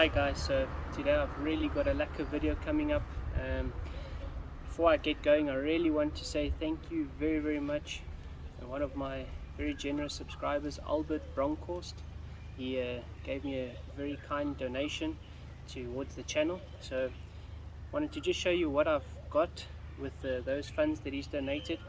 Hi guys, so today I've really got a lacquer video coming up. Before I get going, I really want to say thank you very much to one of my very generous subscribers, Albert Bronkhorst. He gave me a very kind donation towards the channel, so wanted to just show you what I've got with those funds that he's donated.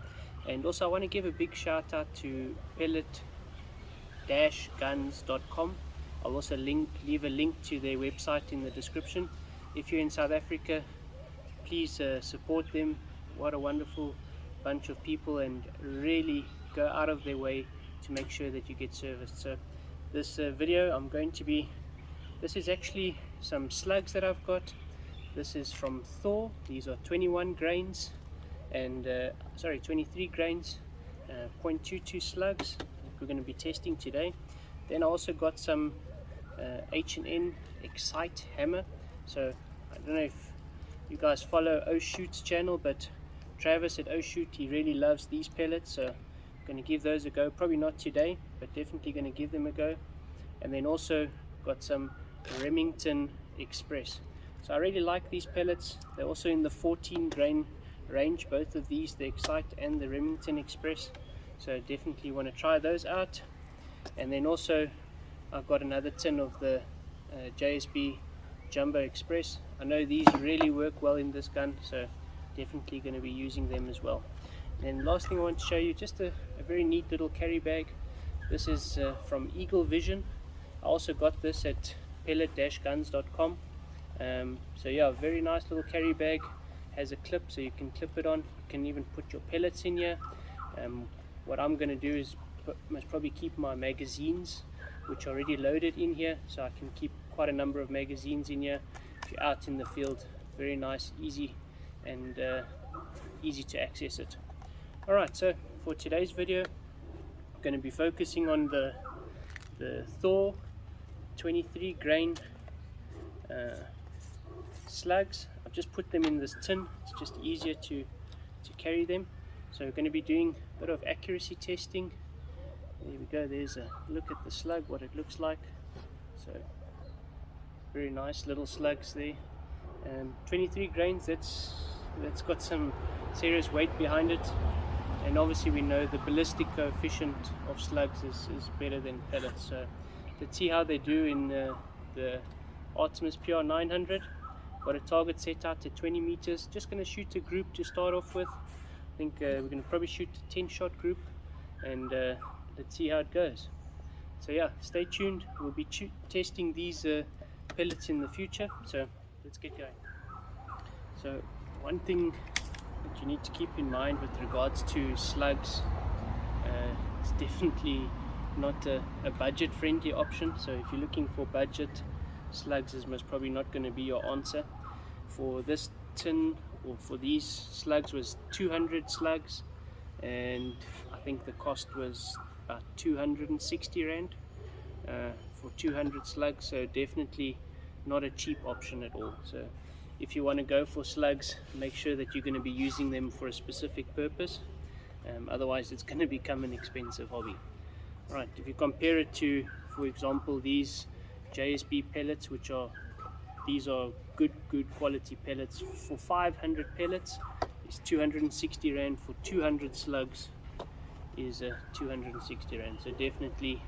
And also I want to give a big shout out to pellet-guns.com. I'll also leave a link to their website in the description. If you're in South Africa, please support them. What a wonderful bunch of people, and really go out of their way to make sure that you get serviced. So this video this is actually some slugs that I've got. This is from Thor. These are 21 grains and 23 grains, 0.22 slugs that we're going to be testing today. Then I also got some H&N Excite hammer. So I don't know if you guys follow O'Shoot's channel, but Travis at O'Shoot, he really loves these pellets, so I'm going to give those a go. Probably not today, but definitely going to give them a go. And then also got some Remington Express. So I really like these pellets. They're also in the 14 grain range, both of these, the Excite and the Remington Express, so definitely want to try those out. And then also I've got another tin of the JSB Jumbo Express. I know these really work well in this gun, so definitely going to be using them as well. And then last thing I want to show you, just a very neat little carry bag. This is from Eagle Vision. I also got this at pellet-guns.com. So yeah, very nice little carry bag. Has a clip so you can clip it on. You can even put your pellets in here. What I'm going to do is most probably keep my magazines, which are already loaded, in here, so I can keep quite a number of magazines in here if you're out in the field. Very nice, easy, and easy to access it. Alright, so for today's video I'm going to be focusing on the Thor 23 grain slugs. I've just put them in this tin, it's just easier to carry them. So we're going to be doing a bit of accuracy testing. There we go, there's a look at the slug, what it looks like. So very nice little slugs there. 23 grains, that's got some serious weight behind it, and obviously we know the ballistic coefficient of slugs is better than pellets. So let's see how they do in the Artemis PR900. Got a target set out to 20 meters. Just going to shoot a group to start off with. I think we're going to probably shoot a 10-shot group, and let's see how it goes. So yeah, stay tuned. We'll be testing these pellets in the future, so let's get going. So one thing that you need to keep in mind with regards to slugs, it's definitely not a budget friendly option. So if you're looking for budget, slugs is most probably not going to be your answer. For this tin, or for these slugs, was 200 slugs, and I think the cost was about 260 rand for 200 slugs, so definitely not a cheap option at all. So if you want to go for slugs, make sure that you're going to be using them for a specific purpose, otherwise it's going to become an expensive hobby. Right, if you compare it to, for example, these JSB pellets, these are good quality pellets. For 500 pellets is 260 rand. For 200 slugs is 260 rand. So definitely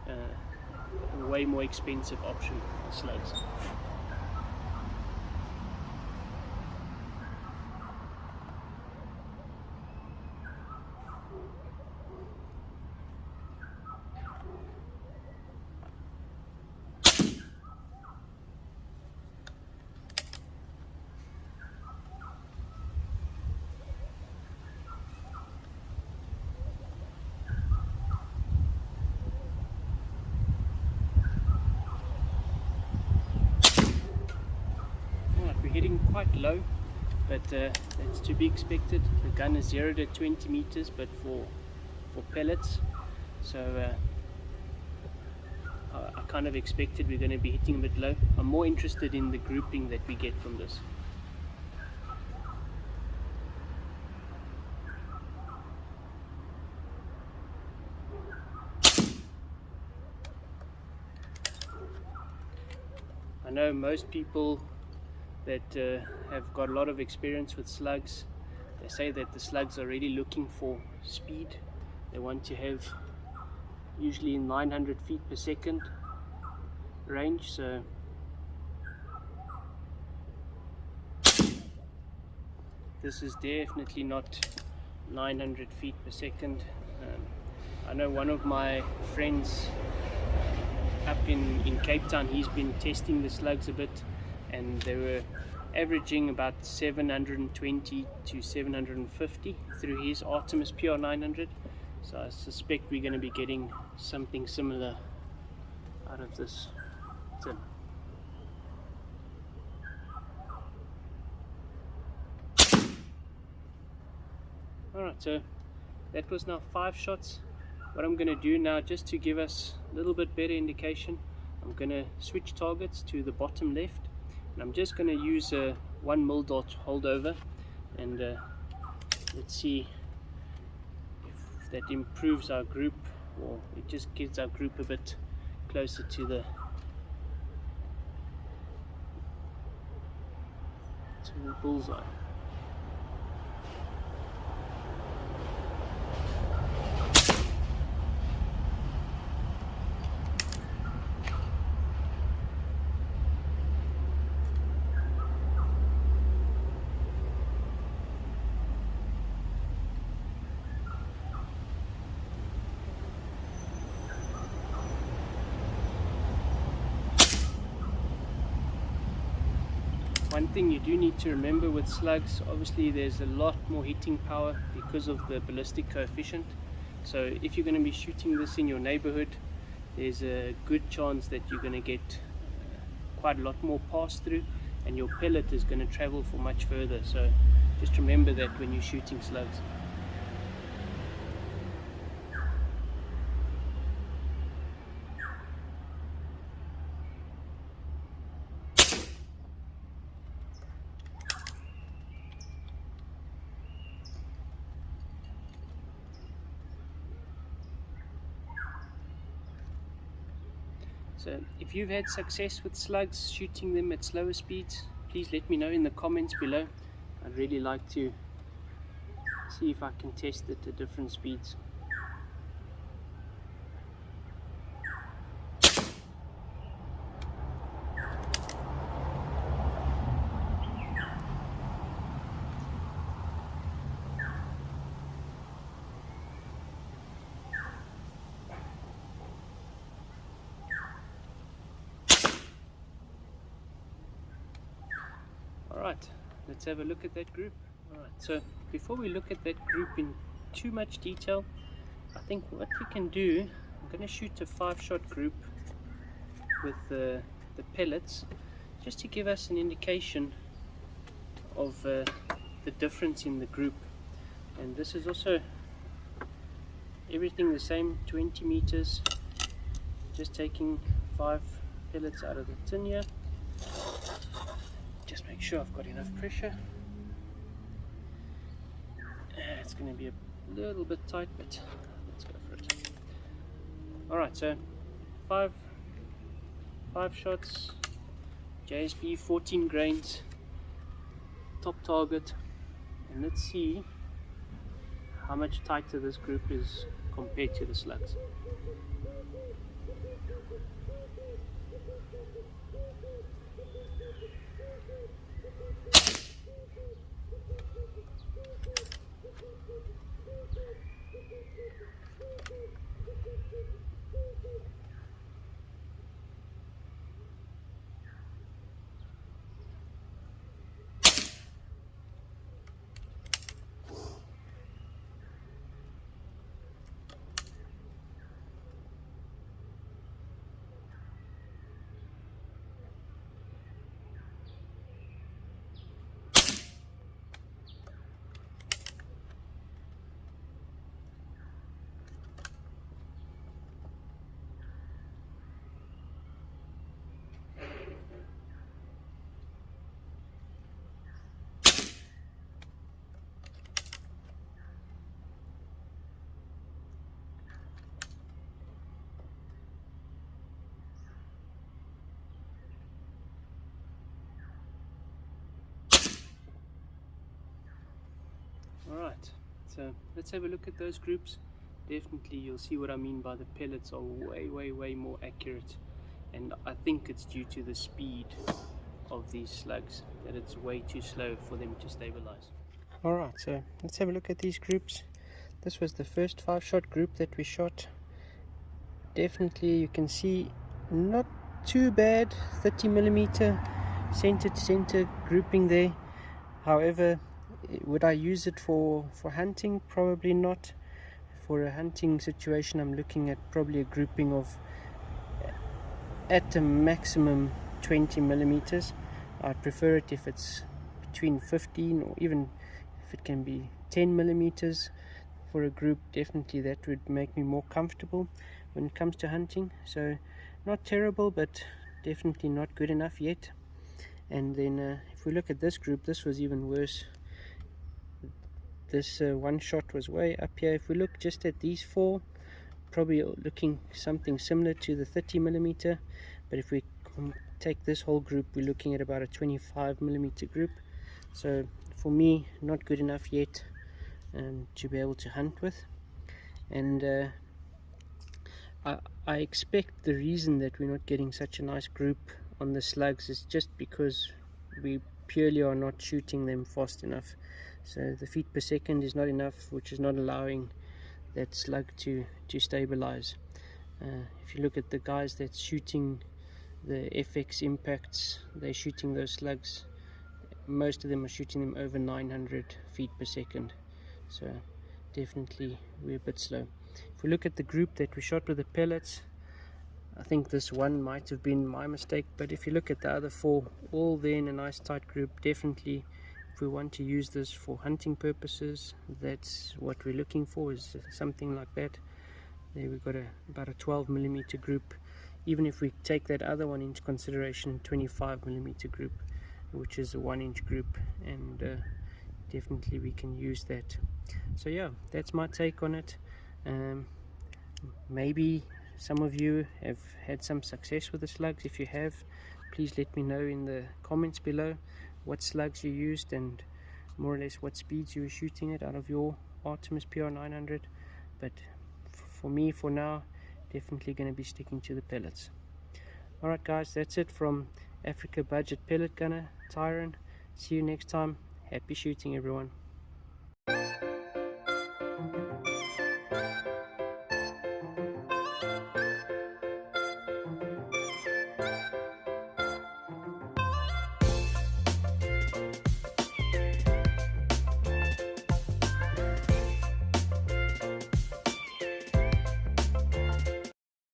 a way more expensive option for slugs. Hitting quite low, but that's to be expected. The gun is 0 to 20 meters, but for pellets, so I kind of expected we're going to be hitting a bit low. I'm more interested in the grouping that we get from this. know most people that have got a lot of experience with slugs, they say that the slugs are really looking for speed. They want to have usually 900 feet per second range. So this is definitely not 900 feet per second. I know one of my friends up in Cape Town, he's been testing the slugs a bit, and they were averaging about 720 to 750 through his Artemis PR900. So I suspect we're going to be getting something similar out of this tin. Alright, so that was now 5 shots. What I'm going to do now, just to give us a little bit better indication, I'm going to switch targets to the bottom left, and I'm just going to use a 1 mil dot holdover, and let's see if that improves our group, or it just gets our group a bit closer to the bullseye. One thing you do need to remember with slugs, obviously there's a lot more hitting power because of the ballistic coefficient. So if you're going to be shooting this in your neighborhood, there's a good chance that you're going to get quite a lot more pass through, and your pellet is going to travel for much further. So just remember that when you're shooting slugs. So if you've had success with slugs, shooting them at slower speeds, please let me know in the comments below. I'd really like to see if I can test it at different speeds. Alright, let's have a look at that group. Alright, so before we look at that group in too much detail, I think what we can do, I'm going to shoot a 5-shot group with the pellets, just to give us an indication of the difference in the group. And this is also everything the same, 20 meters, just taking 5 pellets out of the tin here. Just make sure I've got enough pressure. It's going to be a little bit tight, but let's go for it. Alright, so 5 shots, JSB 14 grains, top target, and let's see how much tighter this group is compared to the slugs. Alright, so let's have a look at those groups. Definitely you'll see what I mean by the pellets are way more accurate, and I think it's due to the speed of these slugs that it's way too slow for them to stabilize. Alright, so let's have a look at these groups. This was the first 5-shot group that we shot. Definitely you can see not too bad, 30mm center to center grouping there. However, would I use it for hunting? Probably not. For a hunting situation, I'm looking at probably a grouping of at a maximum 20mm. I'd prefer it if it's between 15, or even if it can be 10mm for a group. Definitely that would make me more comfortable when it comes to hunting. So not terrible, but definitely not good enough yet. And then if we look at this group, this was even worse. This one shot was way up here. If we look just at these 4, probably looking something similar to the 30mm, but if we take this whole group, we're looking at about a 25mm group. So for me, not good enough yet to be able to hunt with. And I expect the reason that we're not getting such a nice group on the slugs is just because we purely are not shooting them fast enough. So the feet per second is not enough, which is not allowing that slug to stabilize. If you look at the guys that's shooting the FX impacts, they're shooting those slugs, most of them are shooting them over 900 feet per second. So definitely we're a bit slow. If we look at the group that we shot with the pellets, I think this one might have been my mistake, but if you look at the other 4, all there in a nice tight group, definitely if we want to use this for hunting purposes, that's what we're looking for, is something like that. There we've got about a 12mm group. Even if we take that other one into consideration, 25mm group, which is a 1-inch group, and definitely we can use that. So yeah, that's my take on it. Maybe some of you have had some success with the slugs. If you have, please let me know in the comments below what slugs you used and more or less what speeds you were shooting it out of your Artemis PR900. But for me, for now, definitely going to be sticking to the pellets. Alright guys, that's it from Africa Budget Pellet Gunner Tyrone. See you next time. Happy shooting everyone.